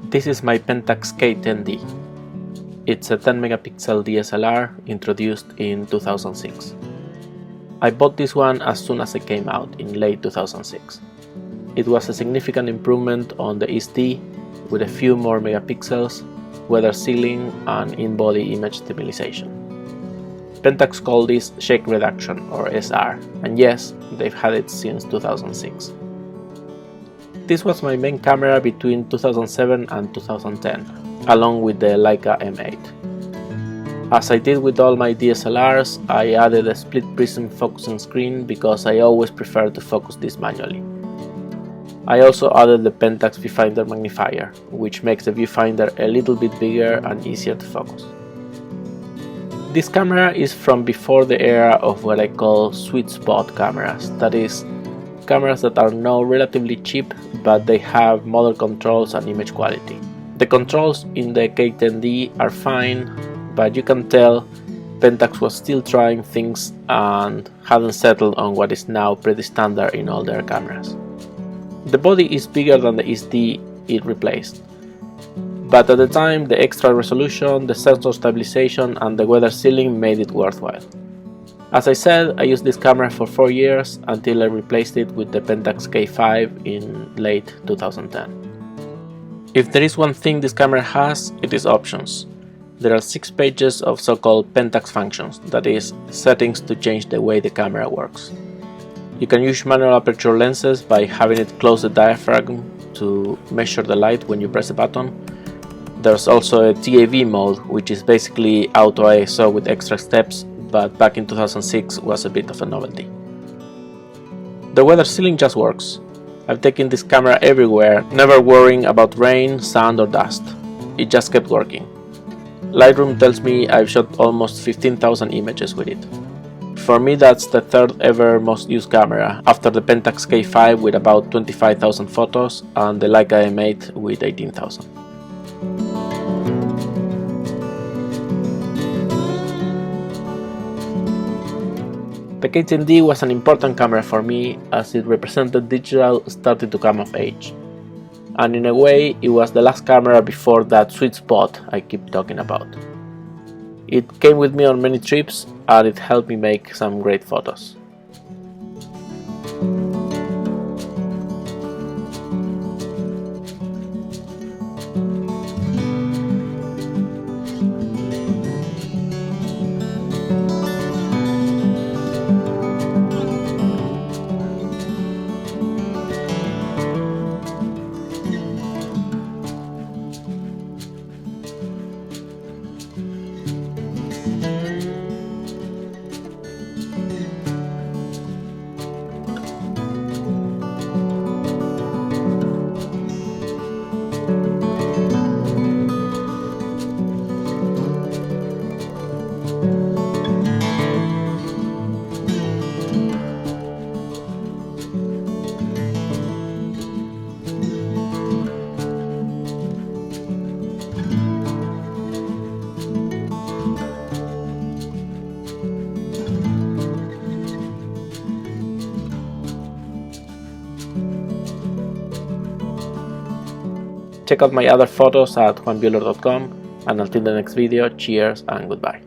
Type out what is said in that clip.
This is my Pentax K10D. It's a 10 megapixel DSLR introduced in 2006. I bought this one as soon as it came out in late 2006. It was a significant improvement on the SD with a few more megapixels, weather sealing and in-body image stabilization. Pentax called this shake reduction or SR, and yes, they've had it since 2006. This was my main camera between 2007 and 2010, along with the Leica M8. As I did with all my DSLRs, I added a split prism focusing screen because I always prefer to focus this manually. I also added the Pentax viewfinder magnifier, which makes the viewfinder a little bit bigger and easier to focus. This camera is from before the era of what I call sweet spot cameras, that is, cameras that are now relatively cheap but they have modern controls and image quality. The controls in the K10D are fine, but you can tell Pentax was still trying things and hadn't settled on what is now pretty standard in all their cameras. The body is bigger than the SD it replaced, but at the time the extra resolution, the sensor stabilization and the weather sealing made it worthwhile. As I said, I used this camera for 4 years until I replaced it with the Pentax K5 in late 2010. If there is one thing this camera has, it is options. There are 6 pages of so-called Pentax functions, that is, settings to change the way the camera works. You can use manual aperture lenses by having it close the diaphragm to measure the light when you press a button. There's also a TAV mode, which is basically auto ISO with extra steps, but back in 2006 was a bit of a novelty. The weather sealing just works. I've taken this camera everywhere, never worrying about rain, sand or dust. It just kept working. Lightroom tells me I've shot almost 15,000 images with it. For me, that's the third ever most used camera, after the Pentax K5 with about 25,000 photos and the Leica M8 with 18,000. The K10D was an important camera for me as it represented digital starting to come of age. And in a way, it was the last camera before that sweet spot I keep talking about. It came with me on many trips and it helped me make some great photos. Check out my other photos at juanbueller.com, and until the next video, cheers and goodbye.